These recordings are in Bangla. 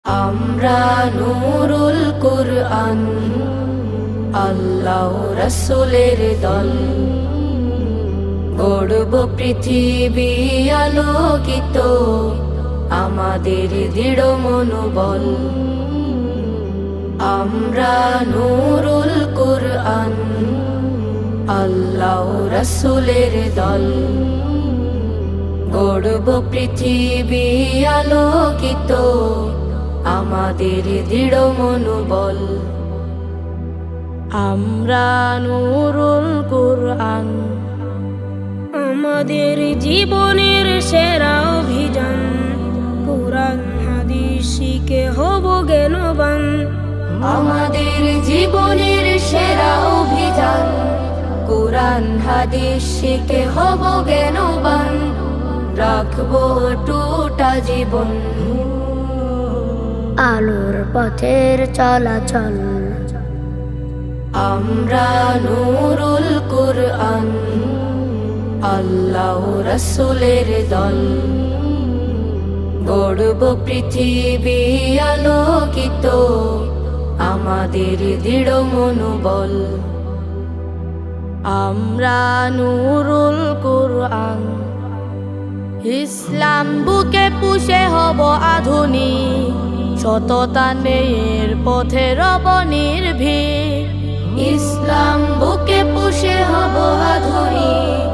আমরা নূরুল কুরআন, আল্লাহ রাসূলের দল, গড়ব পৃথিবী আলোকিত, আমাদের দৃঢ় মনোবল। আমরা নূরুল কুরআন, আল্লাহ রাসূলের দল, গড়ব পৃথিবী আলোকিত, আমাদের দৃঢ় মনোবল। আমরা নূরুল কুরআন, আমাদের জীবনের সেরা অভিযান। কুরআন হাদিস শিখে হব জ্ঞানবান, আমাদের জীবনের সেরা অভিযান। কুরআন হাদিস শিখে হব জ্ঞানবান, রাখবো টুটা জীবন, আলোর পথের চলাচল। আমরা নূরুল কুরআন, আল্লাহ রাসূলের দল, গড়ব পৃথিবী আলোকিত, আমাদের দৃঢ় মনোবল। আমরা নূরুল কুরআন, ইসলাম বুকে পুষে হব আধুনিক, সততা নেয়ের পথে রব নির্ভীক। ইসলাম বুকে পুষে হব আধুনিক,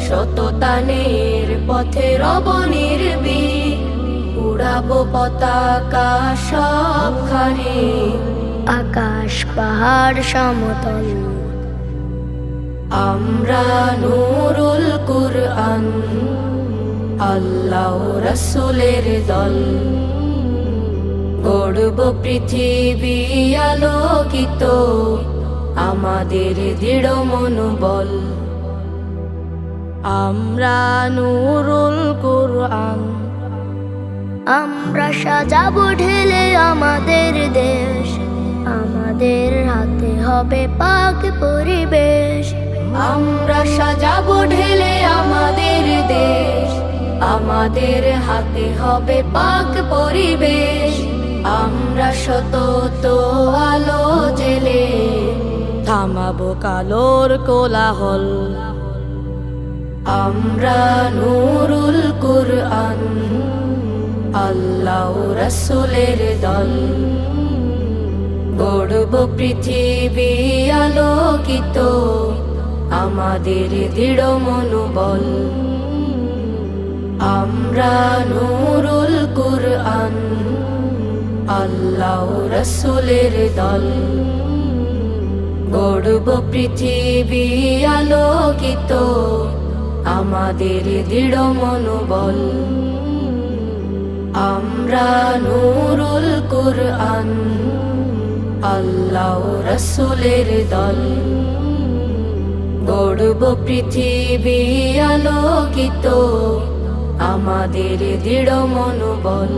সততানের পথে রব নির্ভীক। উড়াবো পতাকা সবখানে, আকাশ পাহাড় সমতল। আমরা নূরুল কুরআন, আল্লাহ রাসূলের দল, গড়ব পৃথিবী আলোকিত, আমাদের দৃঢ় মনোবল। আমরা নূরুল কুরআন, আমরা সাজাবো ঢেলে আমাদের দেশ, আমাদের হাতে হবে পাক পরিবেশ। আমরা সাজাবো ঢেলে আমাদের দেশ, আমাদের হাতে হবে পাক পরিবেশ। আমরা সতত আলো জেলে থামাবো কালোর কোলাহল। আমরা নূরুল কুরআন, আল্লাহ রাসূলের দল, গড়ব পৃথিবী আলোকিত, আমাদের দৃঢ় মনোবল। আমরা নূরুল কুরআন, আল্লাহ রাসূলের দল, গড়ব পৃথিবী আলোকিত, আমাদের দৃঢ় মনোবল। আমরা নূরুল কুরআন, আল্লাহ রাসূলের দল, গড়ব পৃথিবী আলোকিত, আমাদের দৃঢ় মনোবল।